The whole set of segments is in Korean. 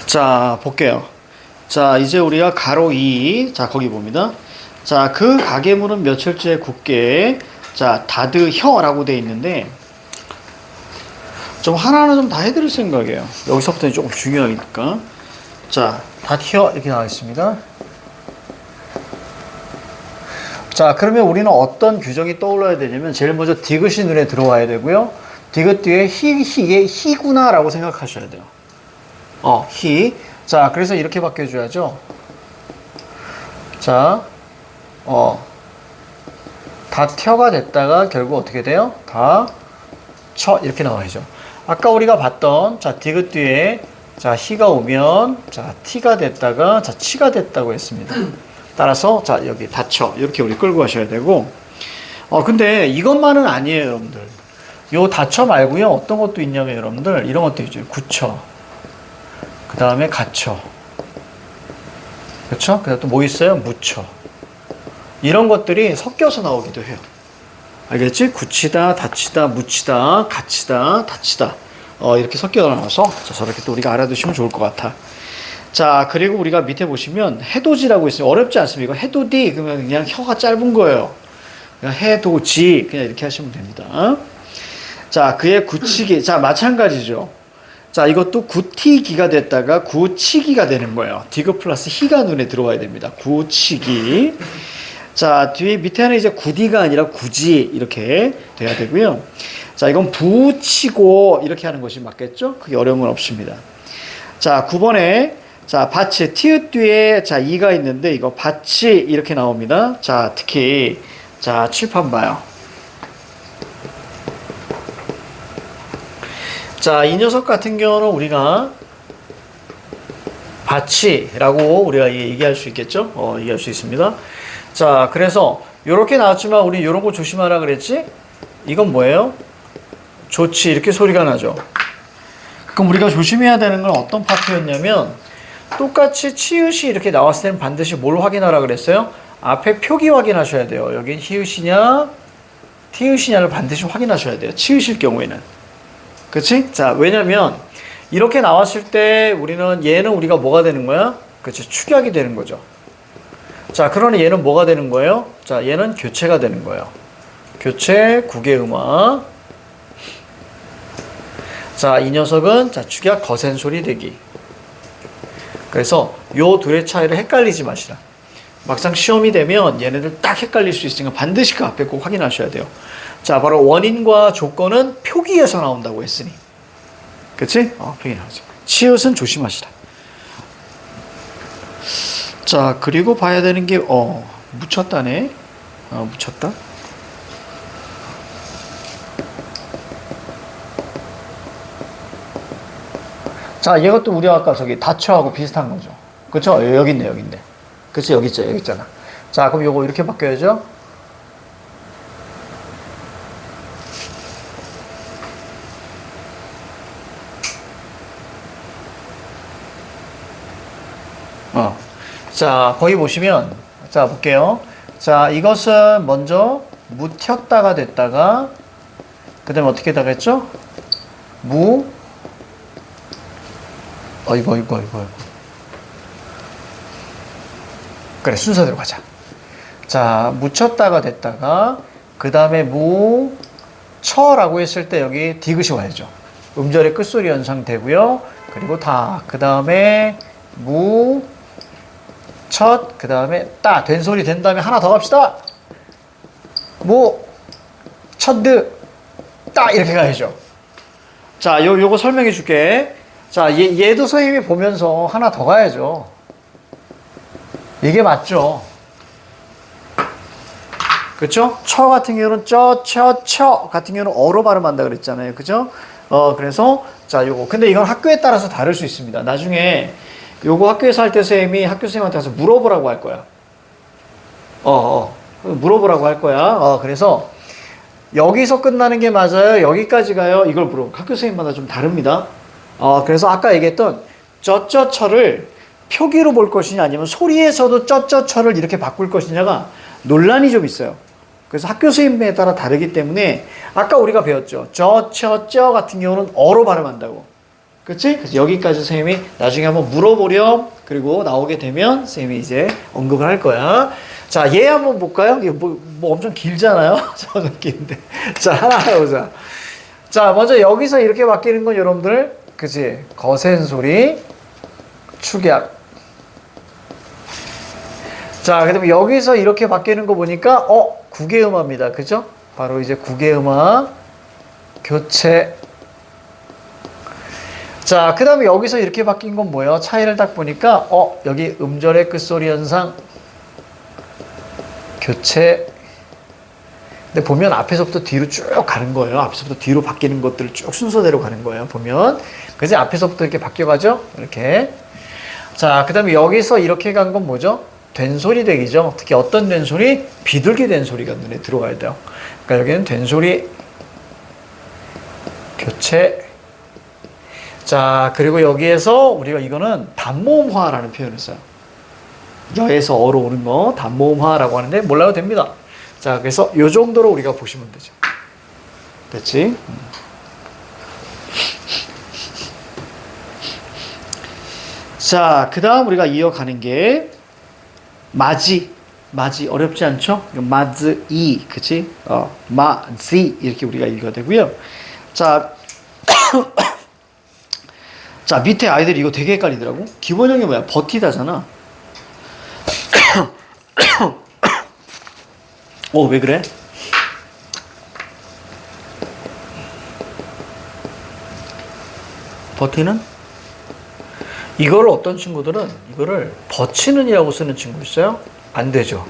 자, 볼게요. 자, 이제 우리가 가로 2, 자, 거기 봅니다. 자, 그 가계문은 며칠째 굳게, 자, 다드혀라고 돼 있는데, 좀 하나하나 좀 다 해드릴 생각이에요. 여기서부터 조금 중요하니까. 자, 다드혀 이렇게 나와 있습니다. 자, 그러면 우리는 어떤 규정이 떠올라야 되냐면, 제일 먼저 디귿이 눈에 들어와야 되고요. 디귿 뒤에 이게 희구나라고 생각하셔야 돼요. 희. 자, 그래서 이렇게 바뀌어줘야죠. 자, 다텨가 됐다가 결국 어떻게 돼요? 다처 이렇게 나와야죠. 아까 우리가 봤던 자 디귿 뒤에 자 희가 오면 자 티가 됐다가 자 치가 됐다고 했습니다. 따라서 자 여기 다처 이렇게 우리 끌고 가셔야 되고 근데 이것만은 아니에요, 여러분들. 요 다처 말고요 어떤 것도 있냐면 여러분들 이런 것도 있죠. 구처, 그 다음에 가처, 그렇죠? 그 다음 또 뭐 있어요? 무처. 이런 것들이 섞여서 나오기도 해요. 알겠지? 굳히다, 닫히다, 묻히다, 갇히다, 닫히다. 이렇게 섞여 나와서 자, 저렇게 또 우리가 알아두시면 좋을 것 같아. 자, 그리고 우리가 밑에 보시면 해돋이라고 있어요. 어렵지 않습니까? 해돋이 그러면 그냥 혀가 짧은 거예요. 그냥 해돋이 그냥 이렇게 하시면 됩니다. 자, 그의 굳히기. 자, 마찬가지죠. 자, 이것도 굳히기가 됐다가 굳히기가 되는 거예요. 디귿 플러스 희가 눈에 들어와야 됩니다. 굳히기. 자, 뒤에 밑에는 이제 굳이가 아니라 굳이 이렇게 돼야 되고요. 자, 이건 부치고 이렇게 하는 것이 맞겠죠? 크게 어려움은 없습니다. 자, 9번에 자, 밭이 티읕 뒤에 자, 이가 있는데 이거 밭이 이렇게 나옵니다. 자, 특히 자, 칠판 봐요. 자, 이 녀석 같은 경우는 우리가 밭이라고 우리가 얘기할 수 있겠죠? 얘기할 수 있습니다. 자, 그래서 요렇게 나왔지만 우리 요런 거 조심하라 그랬지? 이건 뭐예요? 좋지 이렇게 소리가 나죠. 그럼 우리가 조심해야 되는 건 어떤 파트였냐면 똑같이 치읓이 이렇게 나왔을 때는 반드시 뭘 확인하라 그랬어요? 앞에 표기 확인하셔야 돼요. 여긴 히읗이냐 티읕이냐를 반드시 확인하셔야 돼요. 치읓일 경우에는. 그치? 자, 왜냐면 이렇게 나왔을 때 우리는 얘는 우리가 뭐가 되는 거야? 그치? 축약이 되는 거죠. 자, 그러니 얘는 뭐가 되는 거예요? 자, 얘는 교체가 되는 거예요. 교체, 국외음화. 자, 이 녀석은 자, 축약 거센 소리 대기. 그래서 요 둘의 차이를 헷갈리지 마시라. 막상 시험이 되면 얘네들 딱 헷갈릴 수 있으니까 반드시 그 앞에 꼭 확인하셔야 돼요. 자, 바로 원인과 조건은 표기에서 나온다고 했으니. 그치? 표기 나오죠. 치읓은 조심하시라. 자, 그리고 봐야 되는 게, 묻혔다네. 묻혔다. 자, 이것도 우리 아까 저기 다처하고 비슷한 거죠. 그쵸? 여기 있네, 여기 있네. 그치? 여기 있죠, 여기 있잖아. 자, 그럼 요거 이렇게 바뀌어야죠. 자, 거기 보시면, 자, 볼게요. 자, 이것은 먼저 묻혔다가 됐다가, 그 다음에 어떻게 되겠죠? 이거. 그래, 순서대로 가자. 자, 묻혔다가 됐다가, 그 다음에 처라고 했을 때 여기 디귿이 와야죠. 음절의 끝소리 연상되고요. 그리고 그 다음에 첫, 그 다음에 된 소리 된 다음에 하나 더 갑시다. 이렇게 가야죠. 자, 요거 설명해 줄게. 자, 얘도 선생님이 보면서 하나 더 가야죠. 이게 맞죠? 그쵸? 처 같은 경우는 처 같은 경우는 어로 발음한다 그랬잖아요. 그죠? 그래서, 자, 요거. 근데 이건 학교에 따라서 다를 수 있습니다. 나중에 요거 학교에서 할 때 선생님이 학교 선생님한테 가서 물어보라고 할 거야. 물어보라고 할 거야. 그래서 여기서 끝나는 게 맞아요? 여기까지 가요? 이걸 물어보. 학교 선생님마다 좀 다릅니다. 그래서 아까 얘기했던 쩌쩌처를 표기로 볼 것이냐 아니면 소리에서도 쩌쩌처를 이렇게 바꿀 것이냐가 논란이 좀 있어요. 그래서 학교 선생님에 따라 다르기 때문에 아까 우리가 배웠죠. 쩌 같은 경우는 어로 발음한다고. 그치? 그래서 여기까지 선생님이 나중에 한번 물어보렴. 그리고 나오게 되면 선생님이 이제 언급을 할 거야. 자, 얘 한번 볼까요? 이게 뭐 엄청 길잖아요? 저는 긴데. 자, 하나 해보자. 자, 먼저 여기서 이렇게 바뀌는 건 여러분들, 그치? 거센 소리, 축약. 자, 그 다음에 여기서 이렇게 바뀌는 거 보니까, 국외음악입니다. 그죠? 바로 이제 국외음악, 교체. 자, 그 다음에 여기서 이렇게 바뀐 건 뭐예요? 차이를 딱 보니까, 여기 음절의 끝소리 현상, 교체. 근데 보면 앞에서부터 뒤로 쭉 가는 거예요. 앞에서부터 뒤로 바뀌는 것들을 쭉 순서대로 가는 거예요. 보면. 그래서 앞에서부터 이렇게 바뀌어가죠? 이렇게. 자, 그 다음에 여기서 이렇게 간 건 뭐죠? 된소리 대기죠. 특히 어떤 된소리? 비둘기 된소리가 눈에 들어와야 돼요. 그러니까 여기는 된소리, 교체. 자, 그리고 여기에서 우리가 이거는 단모음화라는 표현을 써요. 여에서 어로 오는 거 단모음화라고 하는데 몰라도 됩니다. 자, 그래서 요 정도로 우리가 보시면 되죠. 됐지? 자, 그 다음 우리가 이어가는 게 마지 어렵지 않죠? 마즈이, 그치? 마지 이렇게 우리가 읽어야 되고요. 자, 자, 밑에 아이들이 이거 되게 헷갈리더라고. 기본형이 뭐야? 버티다잖아. 왜 그래? 버티는? 이거를 어떤 친구들은 이거를 버치는이라고 쓰는 친구 있어요? 안 되죠.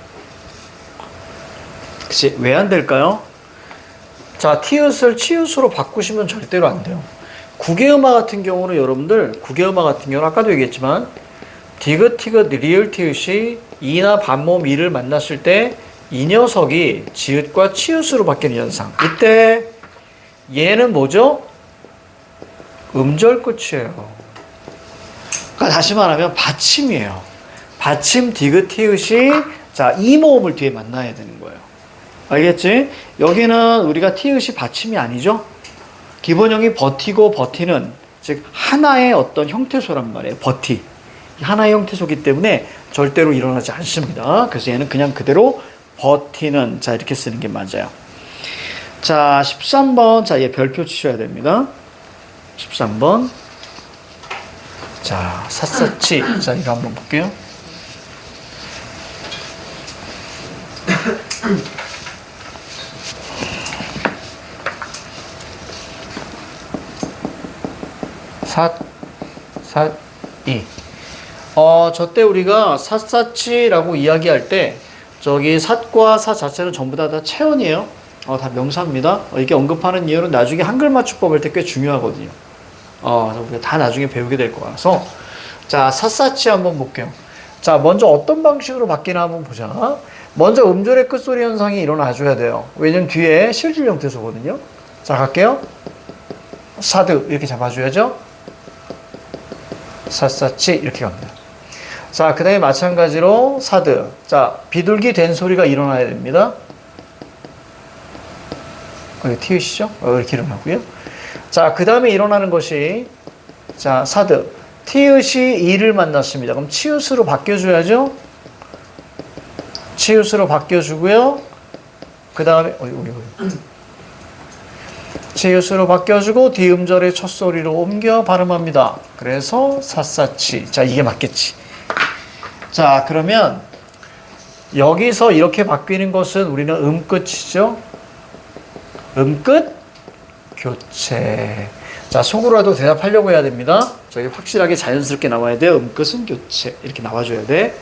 그치? 왜 안 될까요? 자, 티읕을 치읕으로 바꾸시면 절대로 안 돼요. 국외음악 같은 경우는 여러분들, 국외음악 같은 경우는 아까도 얘기했지만 디귿, 티귿, 리을, 티읕이 이나 반모음 이를 만났을 때 이 녀석이 지읒과 치읕으로 바뀌는 현상. 이때 얘는 뭐죠? 음절 끝이에요. 그러니까 다시 말하면 받침이에요. 받침 디귿, 티읕이 자, 이 모음을 뒤에 만나야 되는 거예요. 알겠지? 여기는 우리가 티읕이 받침이 아니죠? 기본형이 버티고 버티는 즉 하나의 어떤 형태소란 말이에요. 버티. 하나의 형태소이기 때문에 절대로 일어나지 않습니다. 그래서 얘는 그냥 그대로 버티는 자 이렇게 쓰는 게 맞아요. 자, 13번. 자, 얘 별표 치셔야 됩니다. 13번. 자, 샅샅이. 자, 이거 한번 볼게요. 삿, 저 때 우리가 샅샅이라고 이야기할 때 저기 삿과 사 자체는 전부 다 체언이에요. 다 명사입니다. 이렇게 언급하는 이유는 나중에 한글 맞춤법 할 때 꽤 중요하거든요. 우리가 다 나중에 배우게 될 거라서. 자, 샅샅이 한번 볼게요. 자, 먼저 어떤 방식으로 바뀌나 한번 보자. 먼저 음절의 끝소리 현상이 일어나줘야 돼요. 왜냐면 뒤에 실질 형태소거든요. 자, 갈게요. 사드 이렇게 잡아줘야죠. 샅샅이 이렇게 갑니다. 자, 그 다음에 마찬가지로 사드. 자, 비둘기 된 소리가 일어나야 됩니다. 여기 티읕이죠? 이렇게 일어나고요. 자, 그 다음에 일어나는 것이 자, 사드. 티읕이 이를 만났습니다. 그럼 치읕으로 바뀌어줘야죠. 치읕으로 바뀌어주고요. 그 다음에 치읕으로 바뀌어주고 뒤음절의 첫 소리로 옮겨 발음합니다. 그래서 샅샅이. 자, 이게 맞겠지. 자, 그러면 여기서 이렇게 바뀌는 것은 우리는 음끝이죠. 음끝 교체. 자, 속으로라도 대답하려고 해야 됩니다. 저기 확실하게 자연스럽게 나와야 돼요. 음끝은 교체. 이렇게 나와줘야 돼.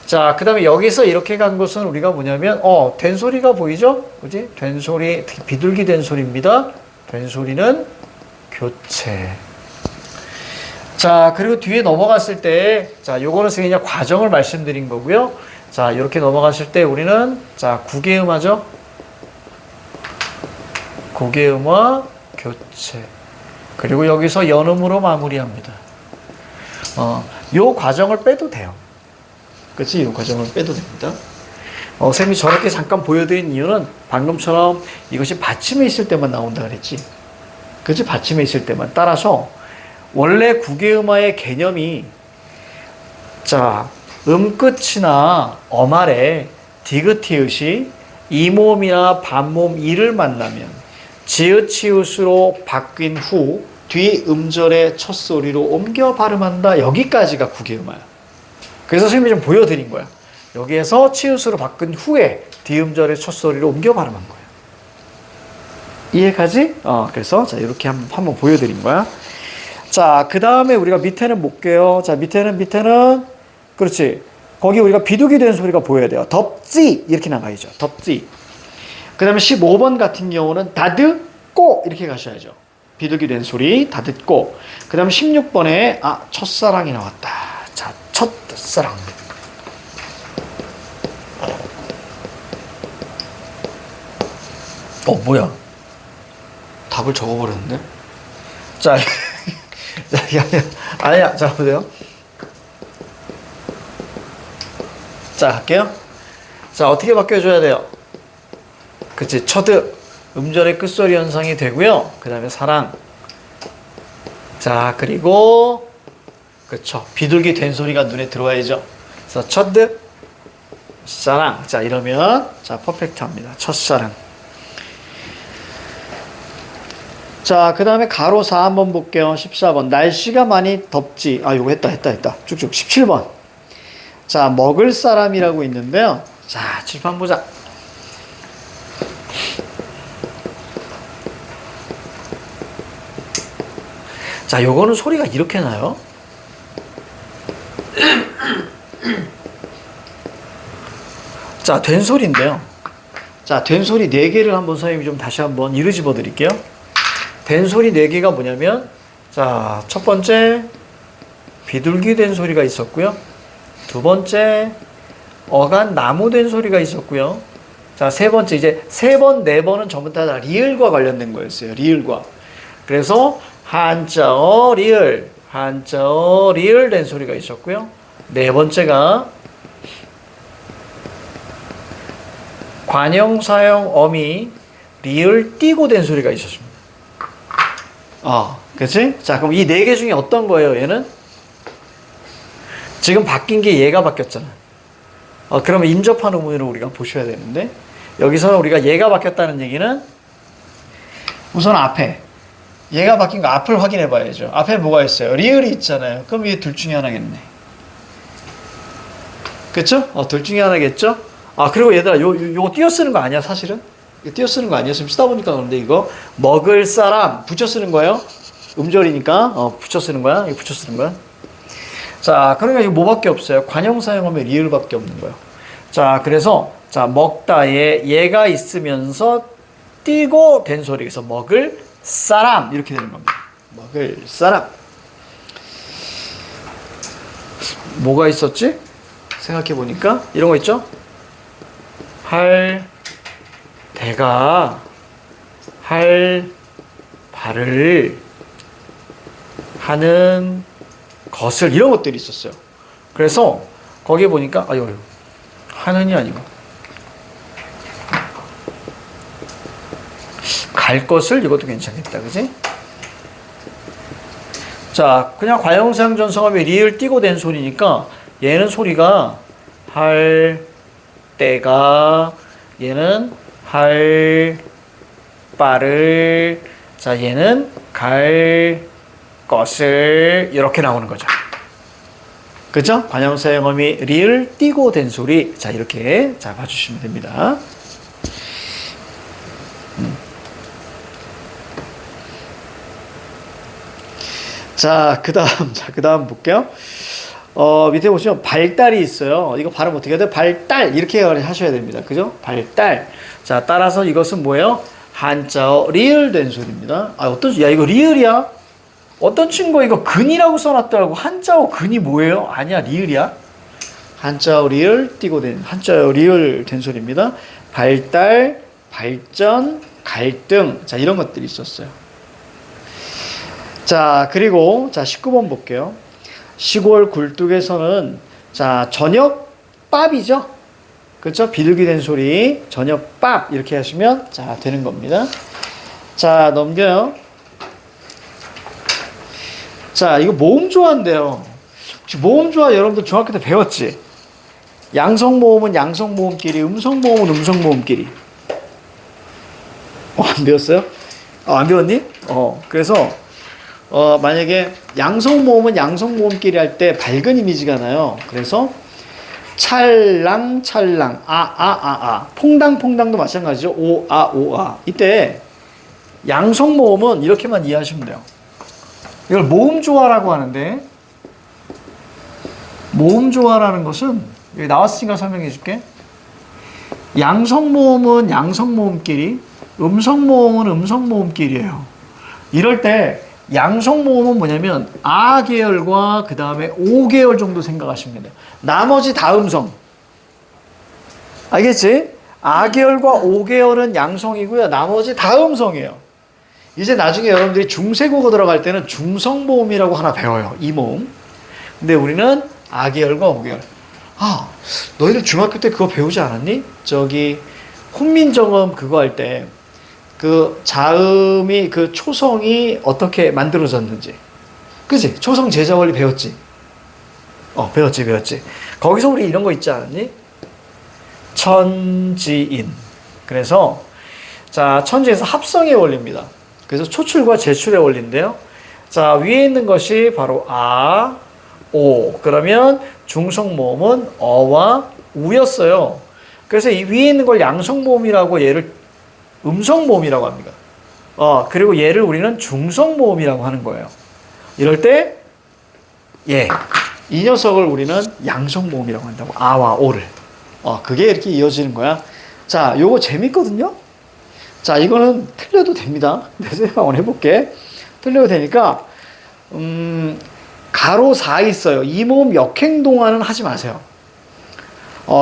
자, 그 다음에 여기서 이렇게 간 것은 우리가 뭐냐면, 된 소리가 보이죠? 그지? 된 소리, 특히 비둘기 된 소리입니다. 된 소리는 교체. 자, 그리고 뒤에 넘어갔을 때, 자, 요거는 그냥 과정을 말씀드린 거고요. 자, 이렇게 넘어갔을 때 우리는, 자, 국외음화죠? 국외음화, 교체. 그리고 여기서 연음으로 마무리합니다. 요 과정을 빼도 돼요. 그치? 요 과정을 빼도 됩니다. 쌤이 저렇게 잠깐 보여드린 이유는 방금처럼 이것이 받침에 있을 때만 나온다 그랬지. 그치? 받침에 있을 때만. 따라서, 원래 국외음화의 개념이 자, 끝이나 어말에 디귿티읕이 이몸이나 반몸 이를 만나면 지읒치읒으로 바뀐 후 뒤 음절의 첫 소리로 옮겨 발음한다. 여기까지가 국외음화야. 그래서 선생님이 좀 보여드린 거야. 여기에서 치읒으로 바꾼 후에 뒤음절의 첫 소리로 옮겨 발음한 거야. 이해가지? 그래서 자 이렇게 한번 보여드린 거야. 자, 그 다음에 우리가 밑에는 볼게요. 자, 밑에는 그렇지. 거기 우리가 비둘기 된 소리가 보여야 돼요. 덥지 이렇게 나가야죠. 덥지. 그 다음에 15번 같은 경우는 다듣고 이렇게 가셔야죠. 비둘기 된 소리 다듣고. 그 다음 16번에 첫사랑이 나왔다. 자, 첫사랑. 뭐야? 답을 적어버렸는데? 자, 아니야. 자, 보세요. 자, 갈게요. 자, 어떻게 바뀌어줘야 돼요? 그치, 첫드. 음절의 끝소리 현상이 되고요. 그 다음에 사랑. 자, 그리고, 그쵸. 비둘기 된 소리가 눈에 들어와야죠. 그래서 첫드, 사랑. 자, 이러면, 자, 퍼펙트 합니다. 첫사랑. 자, 그 다음에 가로 4 한번 볼게요. 14번. 날씨가 많이 덥지. 요거 했다. 쭉쭉. 17번. 자, 먹을 사람이라고 있는데요. 자, 칠판 보자. 자, 요거는 소리가 이렇게 나요. 자, 된 소리인데요. 자, 된 소리 4개를 한번 선생님이 좀 다시 한번 이루집어 드릴게요. 된 소리 4개가 뭐냐면, 자, 첫 번째, 비둘기 된 소리가 있었고요. 두 번째, 어간 나무 된 소리가 있었고요. 자, 세 번째, 이제 3번, 4번은 전부 다 리을과 관련된 거였어요. 리을과. 그래서, 한자어 리을, 한자어 리을 된 소리가 있었고요. 4번째가, 관형사형 어미, 리을 띄고 된 소리가 있었습니다. 그치? 자, 그럼 이 4개 중에 어떤 거예요, 얘는? 지금 바뀐 게 얘가 바뀌었잖아. 그러면 인접한 의문으로 우리가 보셔야 되는데, 여기서는 우리가 얘가 바뀌었다는 얘기는, 우선 앞에, 얘가 바뀐 거 앞을 확인해 봐야죠. 앞에 뭐가 있어요? 리을이 있잖아요. 그럼 이게 둘 중에 하나겠네. 그쵸? 둘 중에 하나겠죠? 그리고 얘들아, 요거 띄어 쓰는 거 아니야, 사실은? 이거 띄어 쓰는 거 아니야? 지금 쓰다 보니까 그런데 이거, 먹을 사람, 붙여 쓰는 거예요? 음절이니까, 붙여 쓰는 거야? 이거 붙여 쓰는 거야? 자, 그러니까 이거 뭐밖에 없어요? 관형사용하면 리을밖에 없는 거예요. 자, 그래서, 자, 먹다에 얘가 있으면서 띄고 된 소리. 그래서 먹을 사람. 이렇게 되는 겁니다. 먹을 사람. 뭐가 있었지? 생각해 보니까, 이런 거 있죠? 할, 대가, 할, 발을, 하는, 것을, 이런 것들이 있었어요. 그래서 거기에 보니까 하는이 아니고 갈 것을, 이것도 괜찮겠다. 그지? 자, 그냥 과형사형 전성함에 리을 띄고 된 소리니까 얘는 소리가 할 때가, 얘는 할 바를, 자, 얘는 갈 것을, 이렇게 나오는 거죠. 그죠? 관형사형어미 리을 띄고 된 소리. 자, 이렇게 자 봐주시면 됩니다. 자, 그 다음 볼게요. 밑에 보시면 발달이 있어요. 이거 발음 어떻게 해야 돼요? 발달 이렇게 하셔야 됩니다. 그죠? 발달. 자, 따라서 이것은 뭐예요? 한자어 리을 된 소리입니다. 이거 리을이야? 어떤 친구가 이거 근이라고 써놨더라고. 한자어 근이 뭐예요? 아니야, 리을이야. 한자어 리을 띄고 된, 한자어 리을 된 소리입니다. 발달, 발전, 갈등. 자, 이런 것들이 있었어요. 자, 그리고, 자, 19번 볼게요. 시골 굴뚝에서는, 자, 저녁밥이죠? 그렇죠? 비둘기 된 소리, 저녁밥. 이렇게 하시면, 자, 되는 겁니다. 자, 넘겨요. 자, 이거 모음조화인데요. 혹시 모음조화 여러분들 중학교 때 배웠지? 양성모음은 양성모음끼리, 음성모음은 음성모음끼리. 안 배웠어요? 안 배웠니? 그래서 만약에 양성모음은 양성모음끼리 할 때 밝은 이미지가 나요. 그래서 찰랑 찰랑 퐁당퐁당도 마찬가지죠. 오아 이때 양성모음은 이렇게만 이해하시면 돼요. 이걸 모음조화라고 하는데, 모음조화라는 것은 여기 나왔으니까 설명해 줄게. 양성모음은 양성모음끼리, 음성모음은 음성모음끼리예요. 이럴 때 양성모음은 뭐냐면 아 계열과 그 다음에 오 계열 정도 생각하시면 돼요. 나머지 다 음성. 알겠지? 아 계열과 오 계열은 양성이고요. 나머지 다 음성이에요. 이제 나중에 여러분들이 중세국어 들어갈 때는 중성모음이라고 하나 배워요. 이 모음. 근데 우리는 아 계열과 오 계열. 너희들 중학교 때 그거 배우지 않았니? 저기 훈민정음 그거 할 때 그 자음이 그 초성이 어떻게 만들어졌는지. 그치? 초성 제자 원리 배웠지? 배웠지. 거기서 우리 이런 거 있지 않았니? 천지인. 그래서 자, 천지에서 합성의 원리입니다. 그래서 초출과 제출의 원리인데요. 자, 위에 있는 것이 바로 아, 오. 그러면 중성모음은 어와 우였어요. 그래서 이 위에 있는 걸 양성모음이라고 얘를 음성모음이라고 합니다. 그리고 얘를 우리는 중성모음이라고 하는 거예요. 이럴 때, 이 녀석을 우리는 양성모음이라고 한다고. 아와 오를. 그게 이렇게 이어지는 거야. 자, 요거 재밌거든요? 자, 이거는 틀려도 됩니다. 내가 한번 해볼게. 틀려도 되니까, 가로사 있어요. 이 모음 역행동화는 하지 마세요.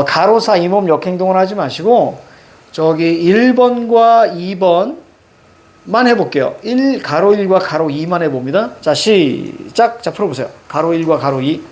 가로사 이 모음 역행동화는 하지 마시고, 저기 1번과 2번만 해볼게요. 가로 1과 가로 2만 해봅니다. 자, 시작. 자, 풀어보세요. 가로 1과 가로 2.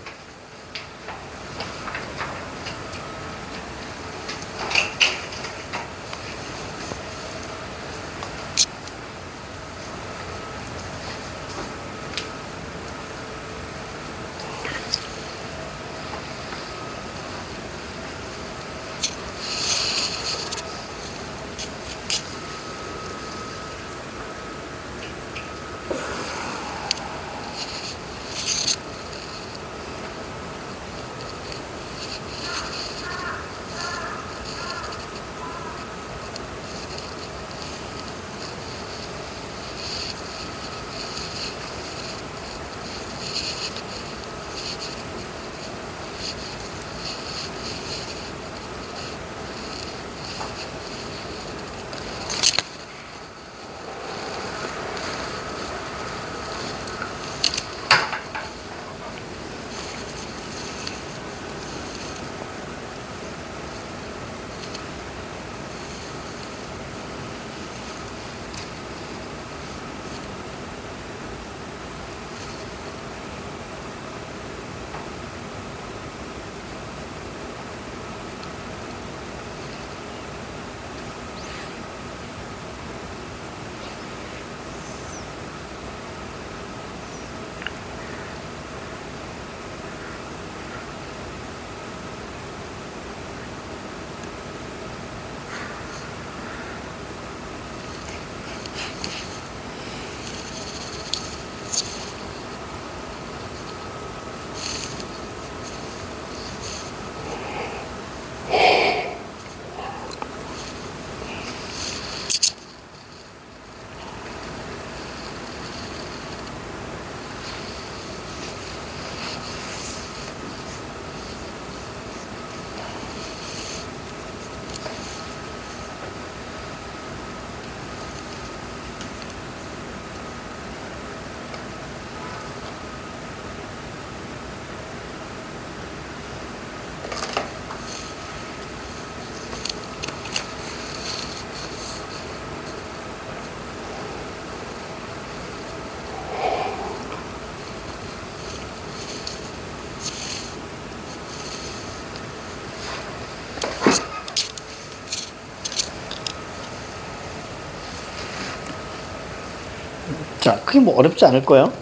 자, 크게 뭐 어렵지 않을 거예요.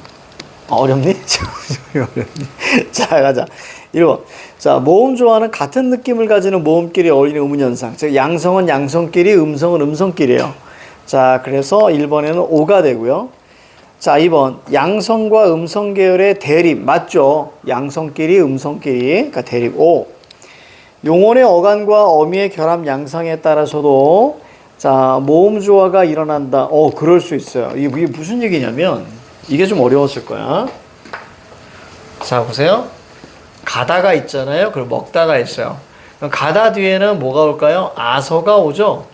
어렵니? 어렵니? 자, 가자. 1번. 자, 모음조와는 같은 느낌을 가지는 모음끼리 어울리는 의문현상. 즉, 양성은 양성끼리, 음성은 음성끼리예요. 자, 그래서 1번에는 O가 되고요. 자, 2번. 양성과 음성 계열의 대립. 맞죠? 양성끼리, 음성끼리. 그러니까 대립 O. 용언의 어간과 어미의 결합 양상에 따라서도 자, 모음조화가 일어난다. 그럴 수 있어요. 이게 무슨 얘기냐면 이게 좀 어려웠을 거야. 자, 보세요. 가다가 있잖아요. 그리고 먹다가 있어요. 그럼 가다 뒤에는 뭐가 올까요? 아서가 오죠.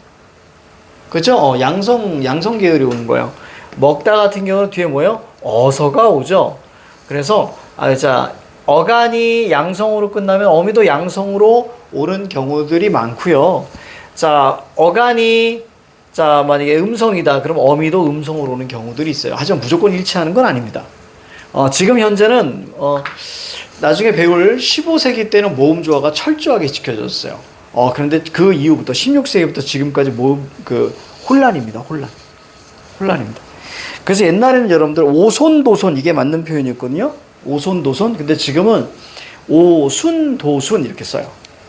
그죠? 양성 계열이 오는 거예요. 먹다 같은 경우는 뒤에 뭐예요? 어서가 오죠. 그래서 자, 어간이 양성으로 끝나면 어미도 양성으로 오는 경우들이 많고요. 자, 어간이 자, 만약에 음성이다. 그럼 어미도 음성으로 오는 경우들이 있어요. 하지만 무조건 일치하는 건 아닙니다. 지금 현재는 나중에 배울 15세기 때는 모음조화가 철저하게 지켜졌어요. 그런데 그 이후부터 16세기부터 지금까지 혼란입니다. 혼란입니다. 그래서 옛날에는 여러분들 오손도손 이게 맞는 표현이었거든요. 오손도손. 근데 지금은 오순도순 이렇게 써요.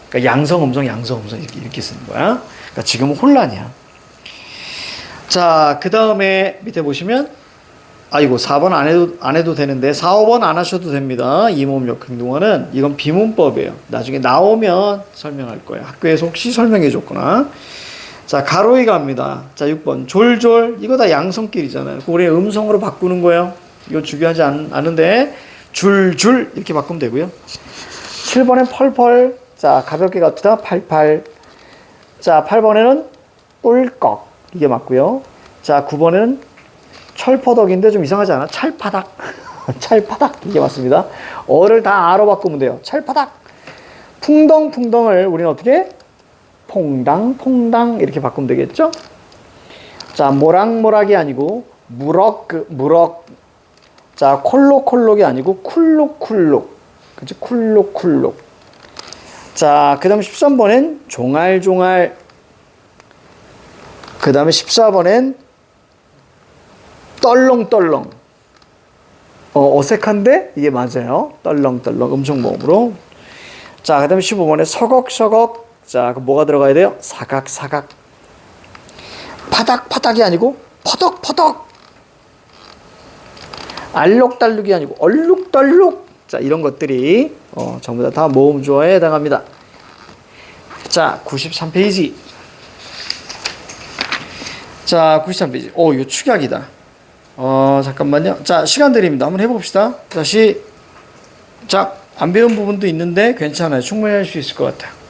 그러니까 양성 음성 이렇게 쓰는 거야. 그러니까 지금은 혼란이야. 자, 그 다음에 밑에 보시면 이거 4번 안 해도 되는데 4, 5번 안 하셔도 됩니다. 이모음 역행동어는 이건 비문법이에요. 나중에 나오면 설명할 거예요. 학교에서 혹시 설명해 줬구나. 자, 가로이 갑니다. 자, 6번 졸졸 이거 다 양성끼리잖아요. 우리 음성으로 바꾸는 거예요. 이거 중요하지 않은데 줄줄 이렇게 바꾸면 되고요. 7번엔 펄펄. 자, 가볍게 갑시다. 88. 자, 8번에는 꿀꺽 이게 맞고요. 자, 9번에는 철퍼덕인데 좀 이상하지 않아? 찰파닥. 찰파닥. 이게 맞습니다. 어를 다 아로 바꾸면 돼요. 찰파닥. 풍덩풍덩을 우리는 어떻게? 퐁당퐁당 이렇게 바꾸면 되겠죠? 자, 모락모락이 아니고 무럭무럭. 자, 콜록콜록이 아니고 쿨룩쿨룩. 그치? 쿨룩쿨룩. 자, 그 다음에 13번엔 종알종알. 그 다음에 14번엔 떨렁떨렁. 어색한데 이게 맞아요. 떨렁떨렁 음성모음으로. 자, 그 다음에 15번에 서걱서걱. 자, 그럼 뭐가 들어가야 돼요? 사각사각. 파닥파닥이 아니고 퍼덕퍼덕. 알록달록이 아니고 얼룩덜룩. 자, 이런 것들이 전부 다 모음조화에 해당합니다. 자, 93페이지. 자, 93페이지. 이거 축약이다. 잠깐만요. 자, 시간 드립니다. 한번 해봅시다. 다시. 자, 안 배운 부분도 있는데 괜찮아요. 충분히 할 수 있을 것 같아요.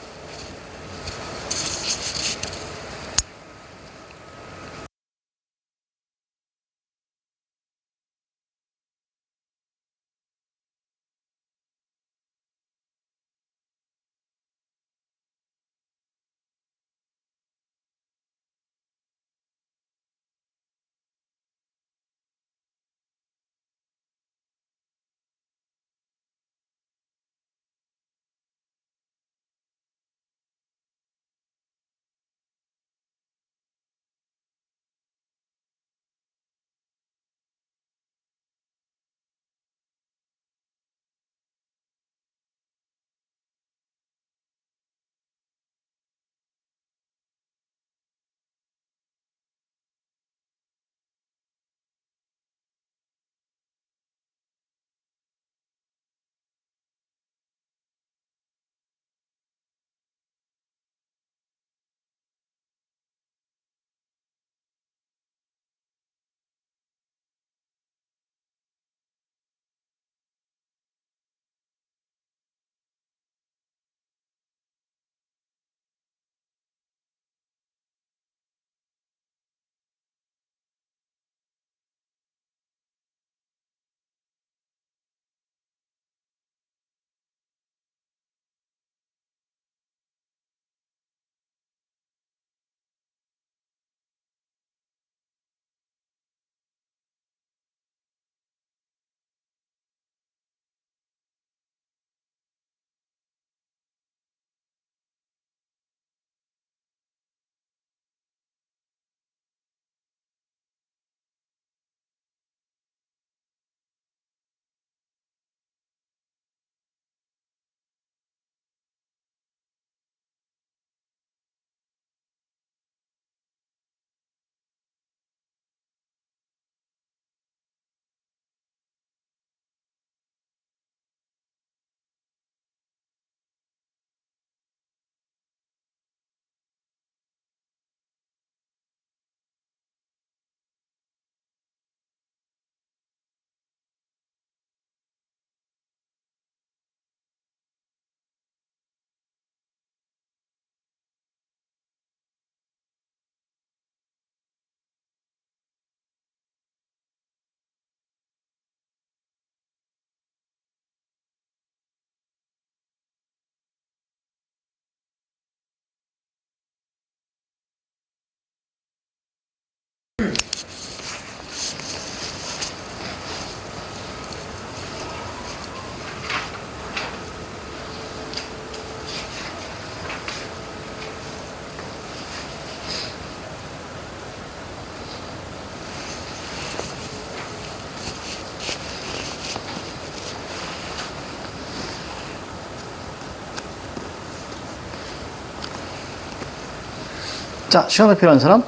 자, 시간이 필요한 사람?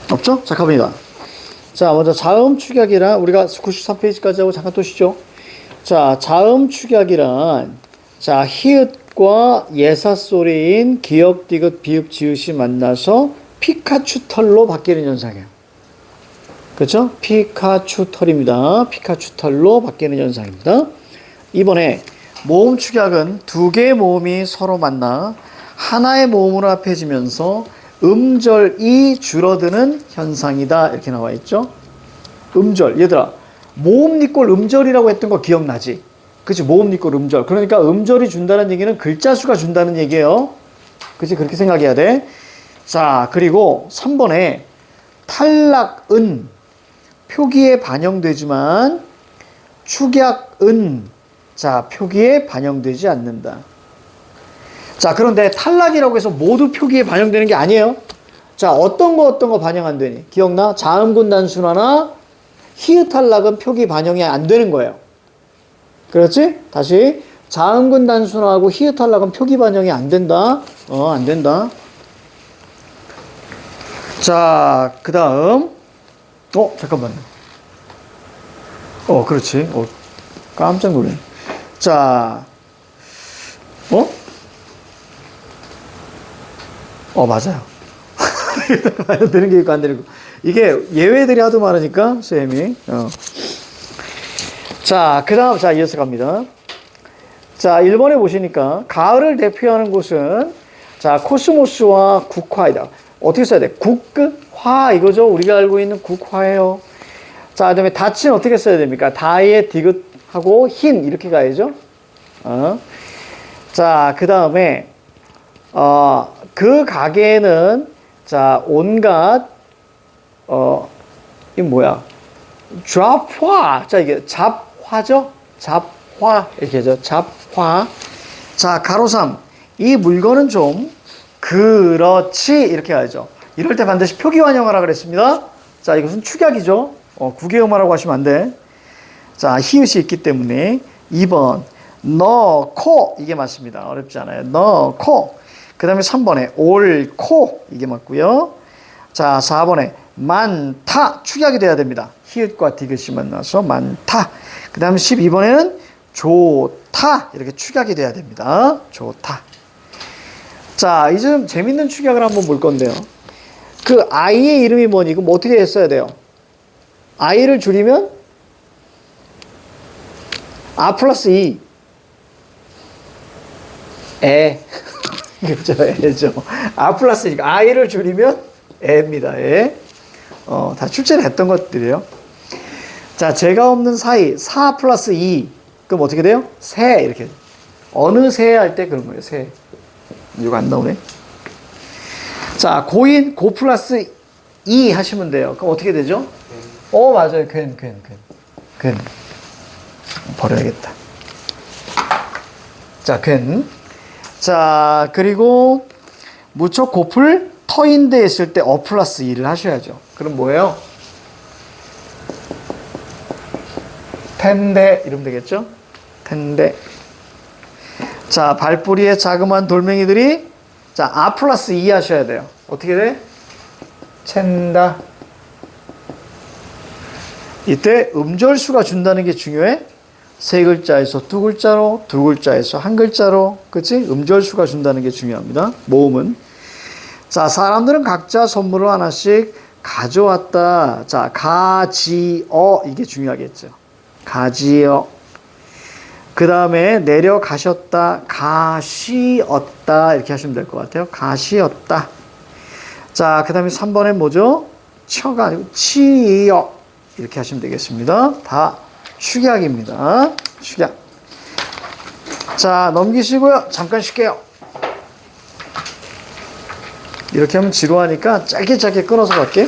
없죠? 자, 가봅니다. 자, 먼저 자음 축약이란 우리가 93페이지까지 하고 잠깐 또 쉬죠. 자, 자음 축약이란 자, 히읗과 예사 소리인 기역, 디귿, 비읍, 지읒이 만나서 피카츄 털로 바뀌는 현상이에요. 그렇죠? 피카츄 털입니다. 피카츄 털로 바뀌는 현상입니다. 이번에 모음 축약은 두 개의 모음이 서로 만나 하나의 모음으로 합해지면서 음절이 줄어드는 현상이다. 이렇게 나와 있죠. 음절. 얘들아, 모음 니꼴 음절이라고 했던 거 기억나지? 그치? 모음 니꼴 음절. 그러니까 음절이 준다는 얘기는 글자 수가 준다는 얘기예요. 그치? 그렇게 생각해야 돼. 자, 그리고 3번에 탈락은 표기에 반영되지만 축약은 자, 표기에 반영되지 않는다. 자, 그런데 탈락이라고 해서 모두 표기에 반영되는 게 아니에요. 자, 어떤 거 반영 안 되니? 기억나? 자음군 단순화나 히읗 탈락은 표기 반영이 안 되는 거예요. 그렇지? 다시. 자음군 단순화하고 히읗 탈락은 표기 반영이 안 된다. 안 된다. 자, 그 다음. 잠깐만. 그렇지. 깜짝 놀래. 자, 맞아요. 되는 게 있고 안 되는 거. 이게 예외들이 하도 많으니까, 쌤이. 자, 그 다음, 자, 이어서 갑니다. 자, 1번에 보시니까, 가을을 대표하는 곳은, 자, 코스모스와 국화이다. 어떻게 써야 돼? 국화, 이거죠? 우리가 알고 있는 국화예요. 자, 그 다음에 닷은 어떻게 써야 됩니까? 다에 디귿하고 흰, 이렇게 가야죠? 자, 그 다음에, 그 가게에는, 자, 온갖, 이 뭐야? 잡화. 자, 이게 잡화죠? 잡화. 이렇게 하죠. 잡화. 자, 가로 3. 이 물건은 좀, 그렇지. 이렇게 하죠. 이럴 때 반드시 표기 완영하라 그랬습니다. 자, 이것은 축약이죠. 구개음화라고 하시면 안 돼. 자, 히읗이 있기 때문에 2번 넣고 이게 맞습니다. 어렵지 않아요. 넣고. 그 다음에 3번에 옳고 이게 맞고요. 자, 4번에 많다 축약이 돼야 됩니다. 히읗과 디귿이 만나서 많다. 그 다음에 12번에는 좋다 이렇게 축약이 돼야 됩니다. 좋다. 자, 이제 좀 재밌는 축약을 한번 볼 건데요. 그 아이의 이름이 뭐니? 그럼 어떻게 했어야 돼요? 아이를 줄이면 아 플러스 이 에 그죠? 애죠. 아 플러스 이니까 아이를 줄이면 애입니다. 애. 다 출제를 했던 것들이에요. 자, 제가 없는 사이 4 플러스 2 그럼 어떻게 돼요? 새 이렇게. 어느 새 할 때 그런 거예요. 새. 이거 안 나오네. 자, 고인 고 플러스 2 하시면 돼요. 그럼 어떻게 되죠? 맞아요. 괜. 버려야겠다. 자, 괜. 자, 그리고 무척 고플 터인데 했을 때 플러스 2를 하셔야죠. 그럼 뭐예요? 텐데 이러면 되겠죠? 텐데. 자, 발뿌리에 자그마한 돌멩이들이 자, 아 플러스 2 하셔야 돼요. 어떻게 돼? 챈다. 이때 음절수가 준다는 게 중요해. 세 글자에서 두 글자로, 두 글자에서 한 글자로, 그치? 음절수가 준다는 게 중요합니다. 모음은. 자, 사람들은 각자 선물을 하나씩 가져왔다. 자, 가지어. 이게 중요하겠죠. 가지어. 그 다음에 내려가셨다. 가시었다. 이렇게 하시면 될 것 같아요. 가시었다. 자, 그 다음에 3번엔 뭐죠? 처가 아니고 치여. 이렇게 하시면 되겠습니다. 다 축약입니다. 축약. 자, 넘기시고요. 잠깐 쉴게요. 이렇게 하면 지루하니까 짧게 끊어서 갈게요.